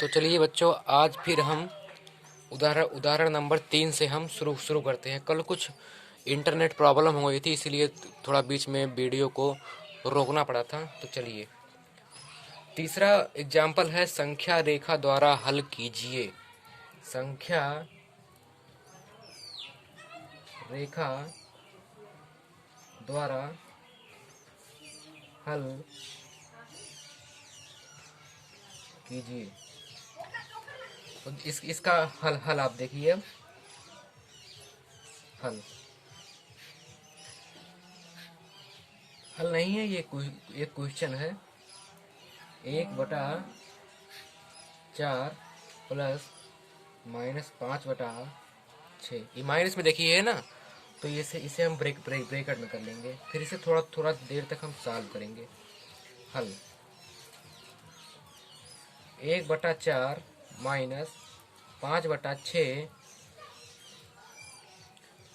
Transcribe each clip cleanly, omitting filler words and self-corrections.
तो चलिए बच्चों, आज फिर हम उदाहरण नंबर 3 से हम शुरू करते हैं। कल कुछ इंटरनेट प्रॉब्लम हो गई थी, इसीलिए थोड़ा बीच में वीडियो को रोकना पड़ा था। तो चलिए, तीसरा एग्जाम्पल है, संख्या रेखा द्वारा हल कीजिए। संख्या रेखा द्वारा हल कीजिए। तो इसका हल आप देखिए। हल नहीं है, ये क्वेश्चन है। 1/4 प्लस -5/6, ये माइनस में देखिए है ना। तो इसे हम ब्रैकेट में कर लेंगे, फिर इसे थोड़ा देर तक हम सॉल्व करेंगे। हल 1/4 -5/6,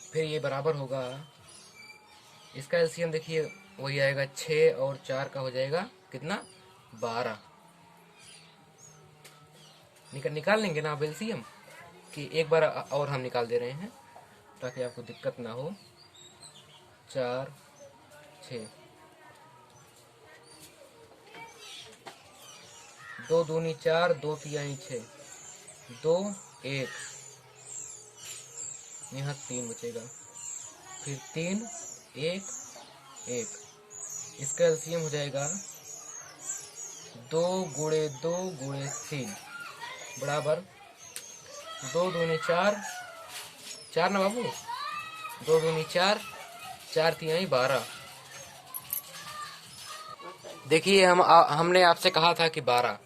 फिर ये बराबर होगा, इसका एलसीएम देखिए वही आएगा, 6 और 4 का हो जाएगा कितना, 12। निकाल लेंगे ना आप एलसीएम, कि एक बार और हम निकाल दे रहे हैं ताकि आपको दिक्कत ना हो। 4 6, 2 दूनी 4, 2 तिहाई 6, 2 1, यहाँ 3 बचेगा, फिर 3 1 1, इसका एलसीएम हो जाएगा 2 गुणे 2 गुणे 3 बराबर 2 दूनी 4 ना बाबू, 2 दूनी 4, 4 तिहाई 12। देखिए हमने आपसे कहा था कि 12।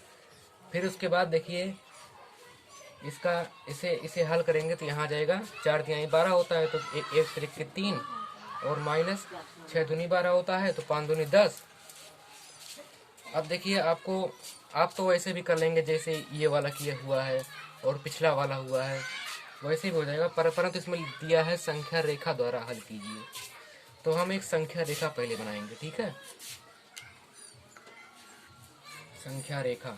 फिर उसके बाद देखिए इसका इसे हल करेंगे तो यहाँ जाएगा, 4 तिहाई 12 होता है तो एक तरीके 3, और माइनस 6 दूनी 12 होता है तो 5 दूनी 10। अब देखिए आप तो वैसे भी कर लेंगे जैसे ये वाला किया हुआ है और पिछला वाला हुआ है, वैसे भी हो जाएगा। परंतु इसमें दिया है संख्या रेखा द्वारा हल कीजिए, तो हम एक संख्या रेखा पहले बनाएंगे, ठीक है। संख्या रेखा,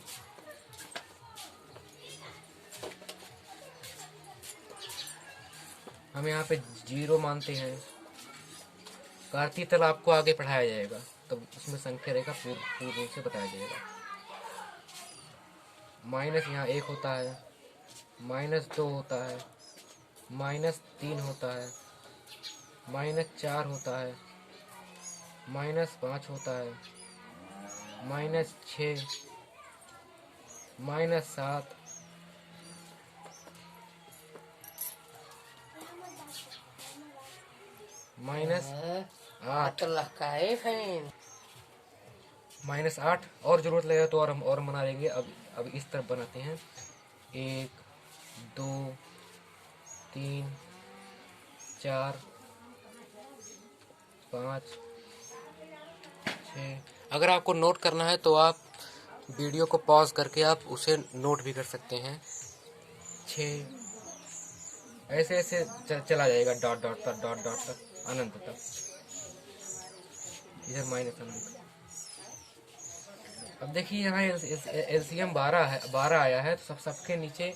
हम यहाँ पे 0 मानते हैं। कार्तीय तल आपको आगे पढ़ाया जाएगा, तो उसमें संख्या रेखा पूर्ण रूप से बताया जाएगा। माइनस यहाँ 1 होता है, -2 होता है, -3 होता है, -4 होता है, -5 होता है, -6, -7, -8, -8, और जरूरत लगे तो और बना लेंगे। अब इस तरफ बनाते हैं, 1 2 3 4 5 6। अगर आपको नोट करना है तो आप वीडियो को पॉज करके आप उसे नोट भी कर सकते हैं। 6, ऐसे ऐसे चला जाएगा, डॉट तक अनंत तक, इधर माइनस अनंत। अब देखिए यहाँ एलसीएम 12 आया है, तो सबके नीचे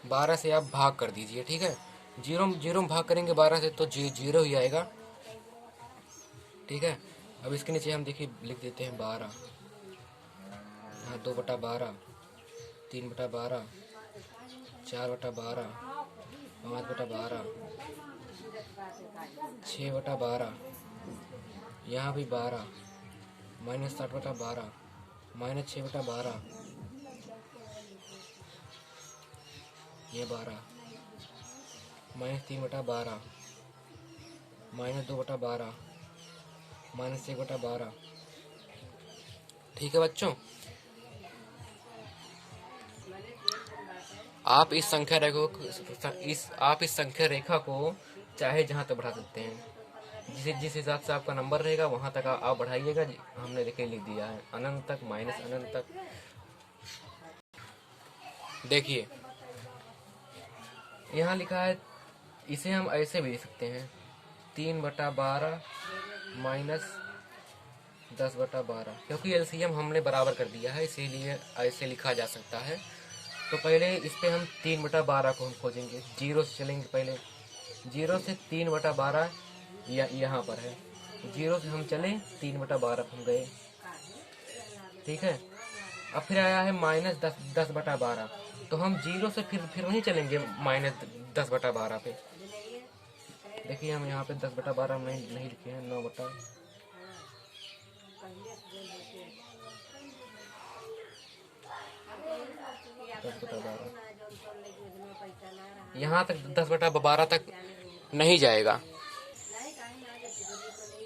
12 से आप भाग कर दीजिए, ठीक है। जीरो में भाग करेंगे 12 से तो 0 ही आएगा, ठीक है। अब इसके नीचे हम देखिए लिख देते हैं 12, यहाँ 2/12, 3/12, 4/12, 5/12, 6/12, यहाँ भी 12, -7/12, -6/12, ये 12, -3/12, -2/12, -1/12। ठीक है बच्चों, आप इस संख्या रेखा को चाहे जहाँ तक बढ़ा सकते हैं। जिस हिसाब से आपका नंबर रहेगा वहाँ तक आप बढ़ाइएगा। हमने देखिए लिख दिया है अनंत तक, माइनस अनंत तक। देखिए यहाँ लिखा है, इसे हम ऐसे भी लिख सकते हैं, 3/12 -10/12, क्योंकि एलसीएम हमने बराबर कर दिया है, इसीलिए ऐसे लिखा जा सकता है। तो पहले इस पे हम 3/12 को हम खोजेंगे, जीरो से चलेंगे। पहले जीरो से 3/12 यहाँ पर है, जीरो से हम चले 3/12 हम गए, ठीक है। अब फिर आया है -10/12, तो हम जीरो से फिर वहीं चलेंगे -10/12 पे। देखिए हम यहाँ पे 10/12 नहीं लिखे हैं, 9/10/12। यहाँ तक 10/12 तक नहीं जाएगा।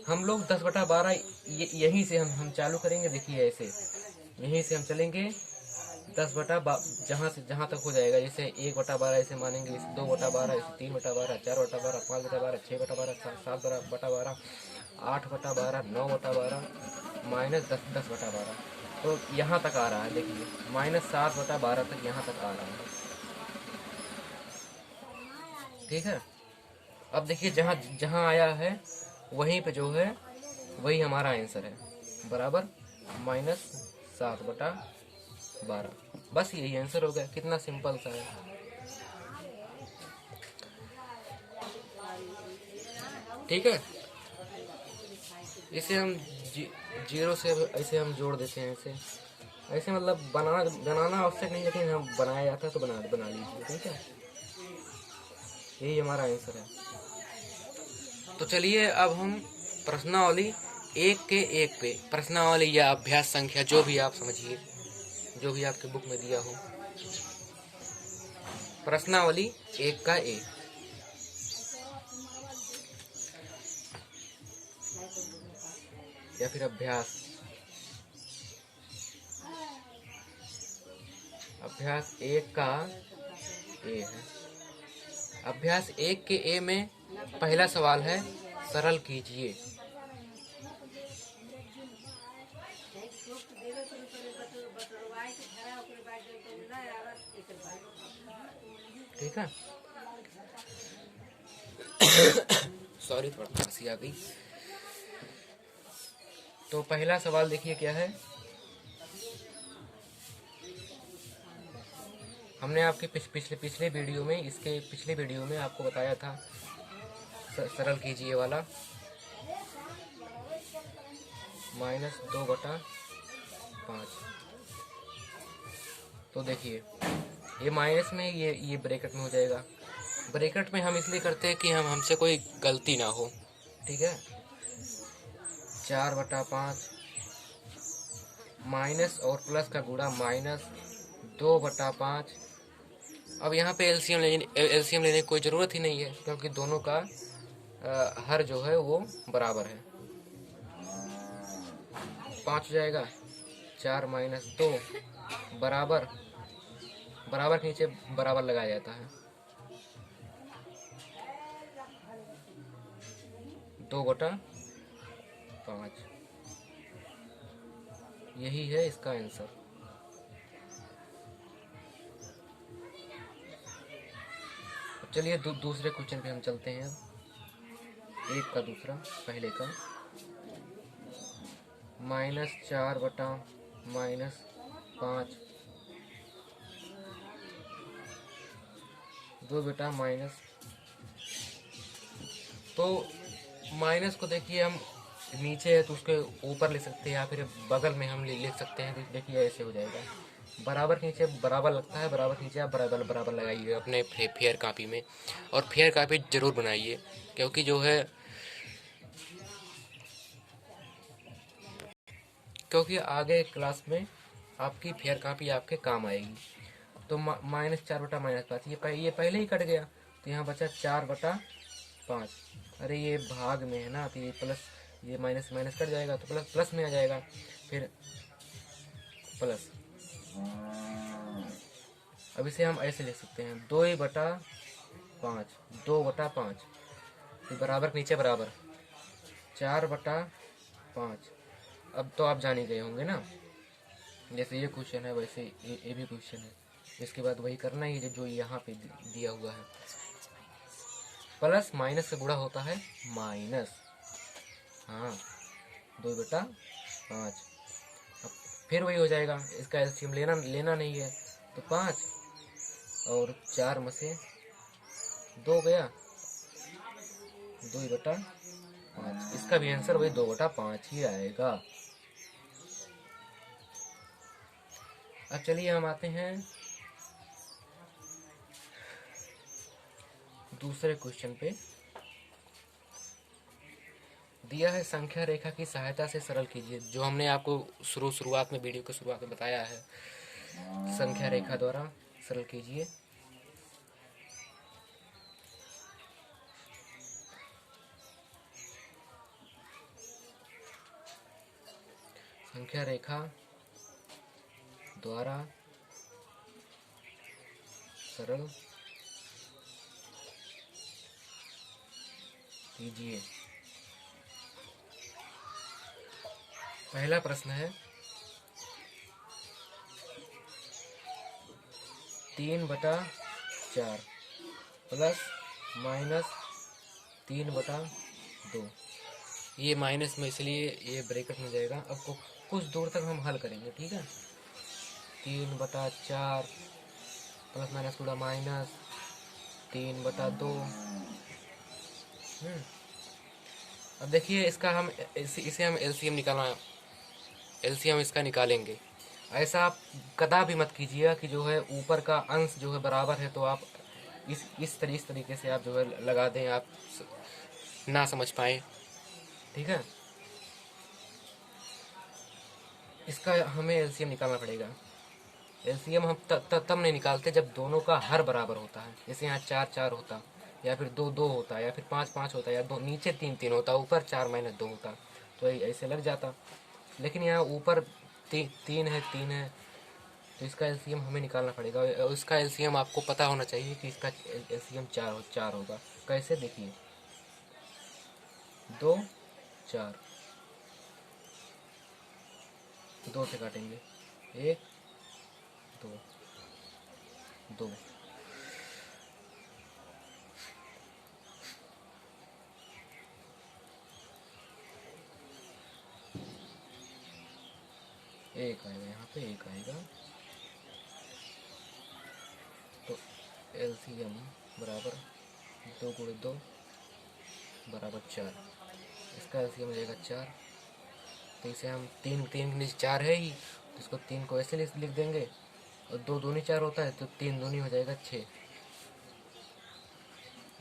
हम लोग 10/12 यहीं से हम चालू करेंगे। देखिए ऐसे यहीं से हम चलेंगे जहाँ तक हो जाएगा। जैसे 1/12 ऐसे मानेंगे, इसे 2/12, इसे 3/12, 4/12, 5/12, 6/12, 7/12, 8/12, 9/12, -10/12। तो यहाँ तक आ रहा है। देखिए -7/12 तक यहाँ तक आ रहा है, ठीक है। अब देखिए जहाँ आया है वहीं पे जो है वही हमारा आंसर है, बराबर -7/12। बस यही आंसर हो गया। कितना सिंपल सा है। ठीक है, इसे हम जीरो से ऐसे हम जोड़ देते हैं। ऐसे मतलब बनाना आवश्यक नहीं, लेकिन हम बनाया जाता है तो बना लीजिए, ठीक है। यही हमारा आंसर है। तो चलिए अब हम प्रश्नावली 1 के 1 पे, प्रश्नावली या अभ्यास संख्या जो भी आप समझिए, जो भी आपके बुक में दिया हो, प्रश्नावली 1 का 1। या फिर अभ्यास 1 का ए है। अभ्यास 1 के ए में पहला सवाल है, सरल कीजिए। ठीक है। सॉरी, थोड़ा खांसी आ गई। तो पहला सवाल देखिए क्या है। हमने आपके पिछले वीडियो में, इसके पिछले वीडियो में आपको बताया था सरल कीजिए वाला, -2/5। तो देखिए ये माइनस में, ये ब्रैकेट में हो जाएगा। ब्रैकेट में हम इसलिए करते हैं कि हमसे कोई गलती ना हो, ठीक है। 4/5 माइनस और प्लस का गुणा -2/5। अब यहाँ पे एलसीएम लेने की कोई ज़रूरत ही नहीं है, क्योंकि दोनों का हर जो है वो बराबर है। 5 हो जाएगा, 4 - 2 बराबर, बराबर के नीचे बराबर लगाया जाता है, 2/5। यही है इसका आंसर। चलिए दूसरे क्वेश्चन पे हम चलते हैं। एक का दूसरा, पहले का -4/-5 2 तो माइनस को देखिए हम नीचे है तो उसके ऊपर ले सकते हैं, या फिर बगल में हम लिख सकते हैं। देखिए ऐसे हो जाएगा, बराबर के नीचे बराबर लगता है, बराबर के नीचे आप बराबर लगाइए अपने फेयर कापी में। और फेयर कापी ज़रूर बनाइए, क्योंकि जो है आगे क्लास में आपकी फेयर कापी आपके काम आएगी। तो -4/-5, ये पहले ही कट गया, तो यहाँ बचा 4/5। अरे ये भाग में है ना, तो ये प्लस, ये माइनस कट जाएगा तो प्लस में आ जाएगा, फिर प्लस। अब इसे हम ऐसे लिख सकते हैं, 2/5, 2/5, बराबर के नीचे बराबर, 4/5। अब तो आप जान ही गए होंगे ना, जैसे ये क्वेश्चन है वैसे ये भी क्वेश्चन है। इसके बाद वही करना ही जो यहाँ पे दिया हुआ है। प्लस माइनस से गुणा होता है माइनस, हाँ, 2/5। अब फिर वही हो जाएगा, इसका एलसीएम लेना नहीं है, तो 5 और 4 में से 2 गया, 2/5। इसका भी आंसर वही 2/5 ही आएगा। अब चलिए हम आते हैं दूसरे क्वेश्चन पे। दिया है संख्या रेखा की सहायता से सरल कीजिए। जो हमने आपको शुरुआत में, वीडियो के शुरुआत में बताया है, संख्या रेखा द्वारा सरल कीजिए। संख्या रेखा द्वारा सरल कीजिए। पहला प्रश्न है 3/4 प्लस माइनस 3/2। ये माइनस में इसलिए ये ब्रैकेट में जाएगा। अब कुछ दूर तक हम हल करेंगे, ठीक है। 3/4 प्लस माइनस थोड़ा माइनस 3/2। अब देखिए इसका हम इसे हम एलसीएम इसका निकालेंगे। ऐसा आप कदा भी मत कीजिएगा कि जो है ऊपर का अंश जो है बराबर है तो आप इस तरीके से आप जो है लगा दें, आप ना समझ पाए, ठीक है। इसका हमें एलसीएम निकालना पड़ेगा। एलसीएम हम तब नहीं निकालते जब दोनों का हर बराबर होता है। जैसे यहाँ 4/4 होता, या फिर 2/2 होता, या फिर 5/5 होता, या दो नीचे 3/3 होता, ऊपर 4-2 होता, तो ऐसे लग जाता। लेकिन यहाँ ऊपर 3 है, 3 है, तो इसका एलसीएम हमें निकालना पड़ेगा। और इसका एलसीएम आपको पता होना चाहिए कि इसका एलसीएम 4 होगा। कैसे, देखिए 2 4, 2 से काटेंगे, 1 2 2, एक आएगा, यहाँ पे 1 आएगा। तो एलसीएम बराबर 2 × 2 बराबर 4। इसका एलसीएम हो जाएगा 4। तो इसे हम 3 के नीचे 4 है ही, तो इसको 3 को ऐसे लिख देंगे। और 2 दूनी 4 होता है, तो 3 दूनी हो जाएगा 6।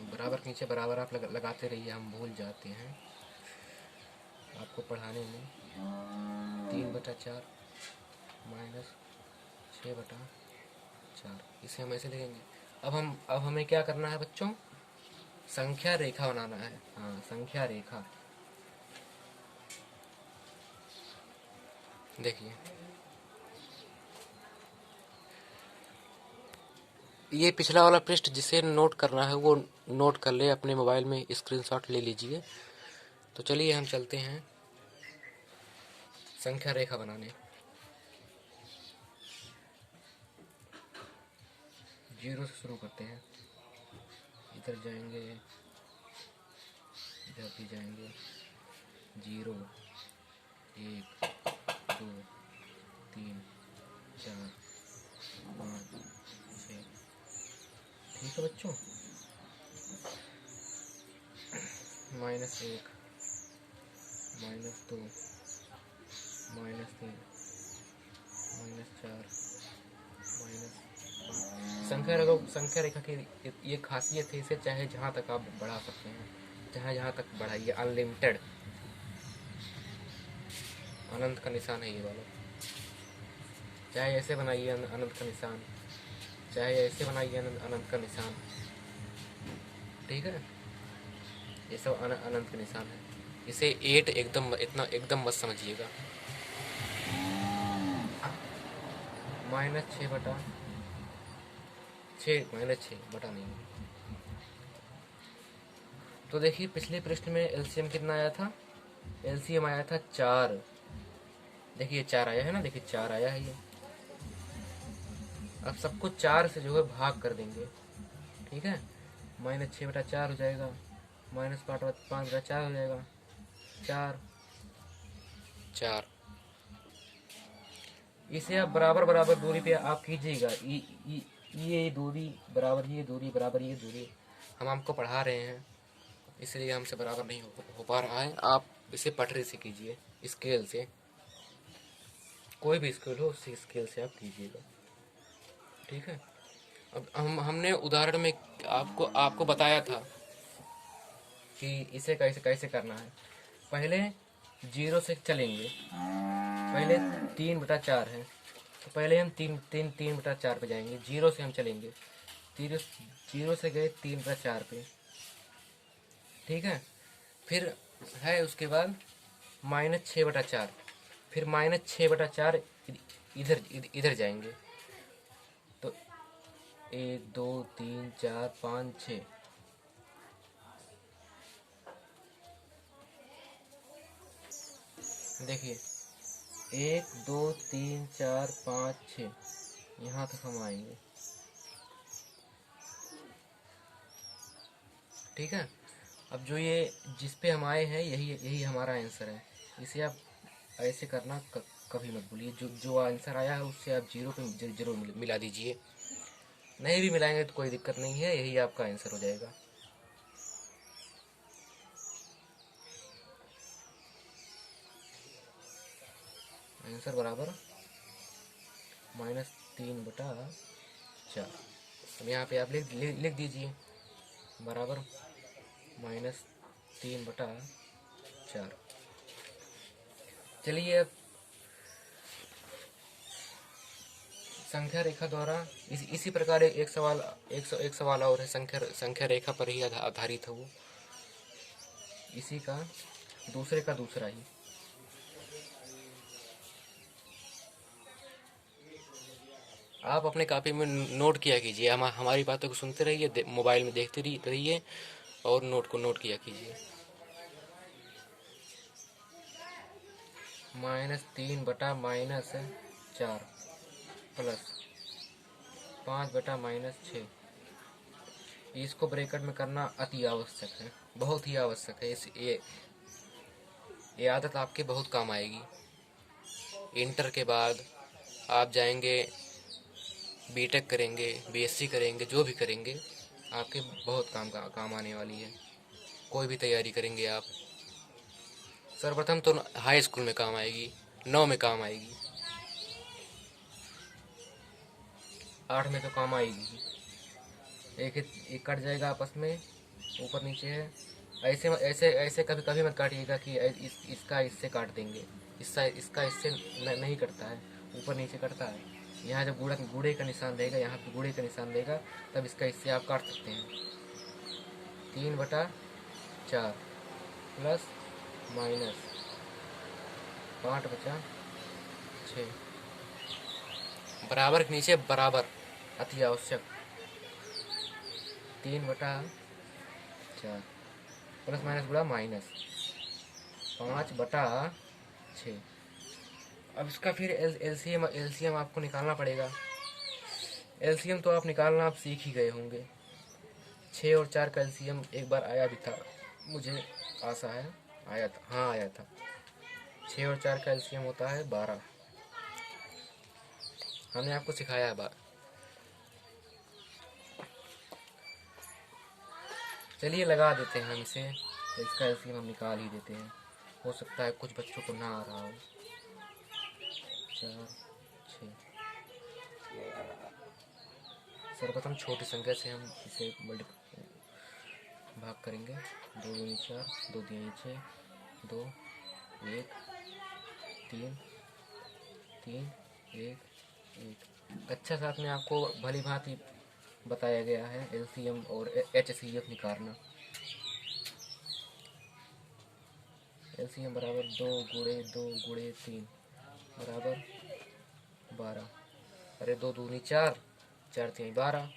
बराबर के नीचे बराबर आप लगाते रहिए, हम भूल जाते हैं आपको पढ़ाने में। 3/4 माइनस 6/4, इसे हम ऐसे लिखेंगे। अब हमें क्या करना है बच्चों, संख्या रेखा बनाना है। हाँ, संख्या रेखा। देखिए ये पिछला वाला पृष्ठ जिसे नोट करना है वो नोट कर ले, अपने मोबाइल में स्क्रीनशॉट ले लीजिए। तो चलिए हम चलते हैं संख्या रेखा बनाने। 0 से शुरू करते हैं। इधर जाएंगे, इधर भी जाएंगे। 0 1 2 3 4 5 6। ठीक है बच्चों। -1 -2 -3 -4 संख्या रेखा की ये खासियत है, इसे चाहे जहाँ तक आप बढ़ा सकते हैं, जहाँ तक बढ़ाइए। अनलिमिटेड, अनंत का निशान है ये वाला। चाहे ऐसे बनाइए अनंत का निशान, चाहे ऐसे बनाइए अनंत का निशान, ठीक है। ये सब अनंत का निशान है। इसे 8 एकदम मत समझिएगा। -6 बटा 6, -6 बटा नहीं। तो देखिए पिछले पृष्ठ में एलसीएम कितना आया था, एलसीएम आया था 4। देखिए 4 आया है ना, देखिए 4 आया है ये। अब सबको 4 से जो है भाग कर देंगे, ठीक है। -6/4 हो जाएगा, -5/4 हो जाएगा, 4 4। इसे आप बराबर दूरी पे आप कीजिएगा। ये दूरी बराबर ये दूरी बराबर ये दूरी, हम आपको पढ़ा रहे हैं इसलिए हमसे बराबर नहीं हो पा रहा है। आप इसे पटरी से कीजिए, स्केल से, कोई भी स्केल हो उसी स्केल से आप कीजिएगा, ठीक है। अब हमने उदाहरण में आपको आपको बताया था कि इसे कैसे कैसे करना है। पहले 0 से चलेंगे, पहले 3/4 है तो पहले हम 3/4 पे जाएंगे। 0 से हम चलेंगे, 0 से गए 3/4 पे, ठीक है। फिर है उसके बाद -6/4, फिर -6/4 इधर इधर जाएंगे। तो 1 2 3 4 5 6, देखिए 1 2 3 4 5 6, यहाँ तक हम आएंगे, ठीक है। अब जो ये जिस पे हम आए हैं यही यही हमारा आंसर है। इसे आप ऐसे करना कभी मत भूलिए। जो जो आंसर आया है उससे आप 0 पे जरूर मिला दीजिए। नहीं भी मिलाएंगे तो कोई दिक्कत नहीं है, यही आपका आंसर हो जाएगा। आंसर बराबर -3/4। अब यहाँ पे आप लिख दीजिए बराबर -3/4। चलिए अब संख्या रेखा द्वारा इसी प्रकार एक सवाल और है, संख्या रेखा पर ही आधारित है वो, इसी का दूसरा ही। आप अपने कॉपी में नोट किया कीजिए, हमारी बातों को सुनते रहिए, मोबाइल में देखते रहिए और नोट किया कीजिए। -3/-4 प्लस 5/-6, इसको ब्रैकेट में करना अति आवश्यक है, बहुत ही आवश्यक है। ये आदत आपके बहुत काम आएगी। इंटर के बाद आप जाएंगे, बीटेक करेंगे, बीएससी करेंगे, जो भी करेंगे आपके बहुत काम आने वाली है। कोई भी तैयारी करेंगे आप, सर्वप्रथम तो हाई स्कूल में काम आएगी, 9 में काम आएगी, 8 में तो काम आएगी। एक कट जाएगा आपस में, ऊपर नीचे है। ऐसे ऐसे ऐसे कभी कभी मत काटिएगा कि इसका इससे काट देंगे, इसका इससे नहीं कटता है, ऊपर नीचे कटता है। यहाँ जब गुड़े का निशान रहेगा, यहाँ पे गुड़े का निशान रहेगा, तब इसका इससे आप काट सकते हैं। 3/4 प्लस -5/6, बराबर के नीचे बराबर अति आवश्यक। 3/4 प्लस माइनस गुणा -5/6। अब इसका फिर एलसीएम आपको निकालना पड़ेगा। एलसीएम तो आप निकालना आप सीख ही गए होंगे। 6 और 4 का एलसीएम एक बार आया भी था, मुझे आशा है आया था, हाँ आया था। 6 और 4 का एलसीएम होता है 12, हमने आपको सिखाया है। चलिए लगा देते हैं हम इसे, तो इसका एलसीएम हम निकाल ही देते हैं। हो सकता है कुछ बच्चों को ना आ रहा हो। 4 6, सर्वप्रथम छोटी संख्या से हम इसे भाग करेंगे। 2 दूनी 4, 2 दूनी 6, 2 1 3 3 1 1। अच्छा, साथ में आपको भली भांति बताया गया है एलसीएम और एचसीएफ निकालना। एलसीएम बराबर 2 गुणे 2 गुणे 3 बराबर 12। अरे 2 दूनी 4, 4 3 12।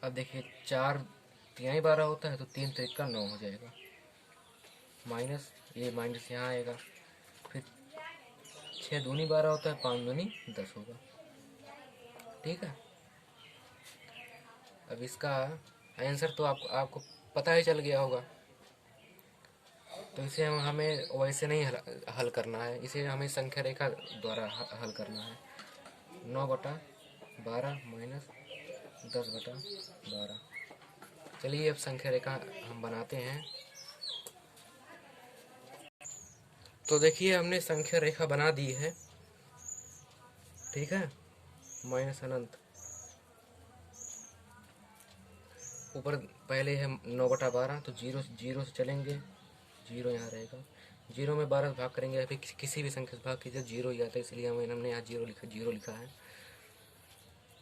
अब देखिए 4 3 12 होता है तो 3 3 9 हो जाएगा, माइनस ये माइनस यहाँ आएगा। फिर 6 दूनी 12 होता है, 5 दूनी 10 होगा, ठीक है। अब इसका आंसर तो आपको पता ही चल गया होगा। तो इसे हमें वैसे नहीं हल करना है, इसे हमें संख्या रेखा द्वारा हल करना है। 9/12 माइनस 10/12। चलिए अब संख्या रेखा हम बनाते हैं। तो देखिए हमने संख्या रेखा बना दी है, ठीक है। माइनस अनंत, ऊपर पहले है 9/12, तो जीरो जीरो से चलेंगे, जीरो यहाँ रहेगा। जीरो में 12 से भाग करेंगे या फिर किसी भी संख्या से भाग कीजिए, जीरो ही आता है, इसलिए हमने यहाँ जीरो लिखा है।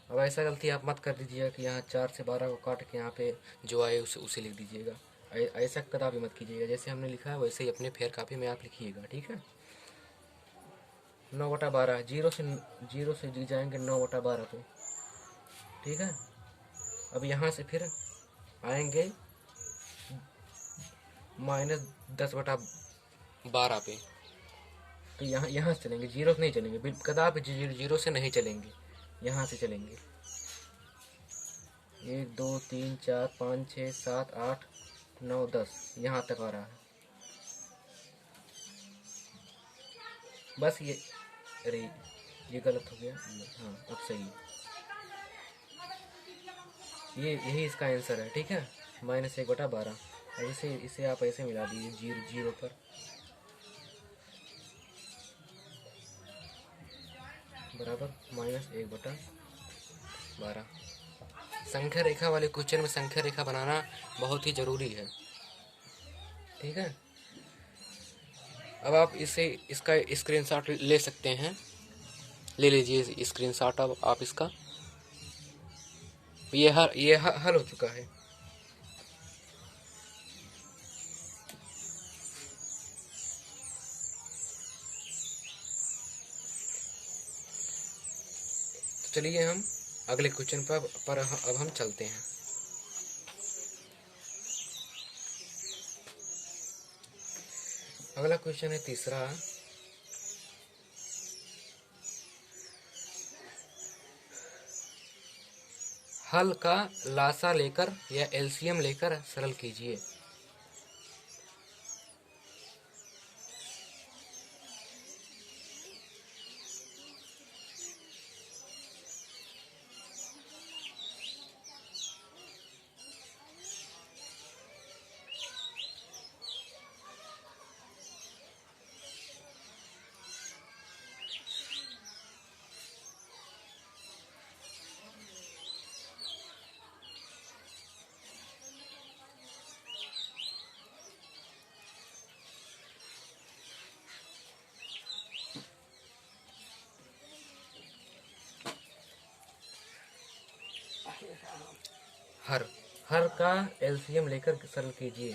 अब ऐसा गलती आप मत कर दीजिएगा कि यहाँ 4 से 12 को काट के यहाँ पे जो आए उसे लिख दीजिएगा। ऐसा कदापि मत कीजिएगा, जैसे हमने लिखा है वैसे ही अपने फेयर कापी में आप लिखिएगा, ठीक है। 9/12, जीरो से जी जाएंगे 9/12 को, ठीक है। अब यहाँ से फिर आएंगे माइनस 10/12 पे, तो यहाँ से चलेंगे, जीरो से नहीं चलेंगे, कदापि जीरो से नहीं चलेंगे, यहाँ से चलेंगे। 1 2 3 4 5 6 7 8 9 10 यहाँ तक आ रहा है। बस ये, अरे ये गलत हो गया, हाँ अब सही है। यही इसका आंसर है, ठीक है, -1/12। अब इसे आप ऐसे मिला दीजिए जीरो पर, बराबर -1/12। संख्या रेखा वाले क्वेश्चन में संख्या रेखा बनाना बहुत ही ज़रूरी है, ठीक है। अब आप इसका स्क्रीनशॉट ले सकते हैं, ले लीजिए स्क्रीनशॉट अब आप इसका। ये हल हो चुका है। तो चलिए हम अगले क्वेश्चन पर अब हम चलते हैं। अगला क्वेश्चन है तीसरा। हल का लासा लेकर या एलसीएम लेकर सरल कीजिए। हर का एलसीएम लेकर सरल कीजिए।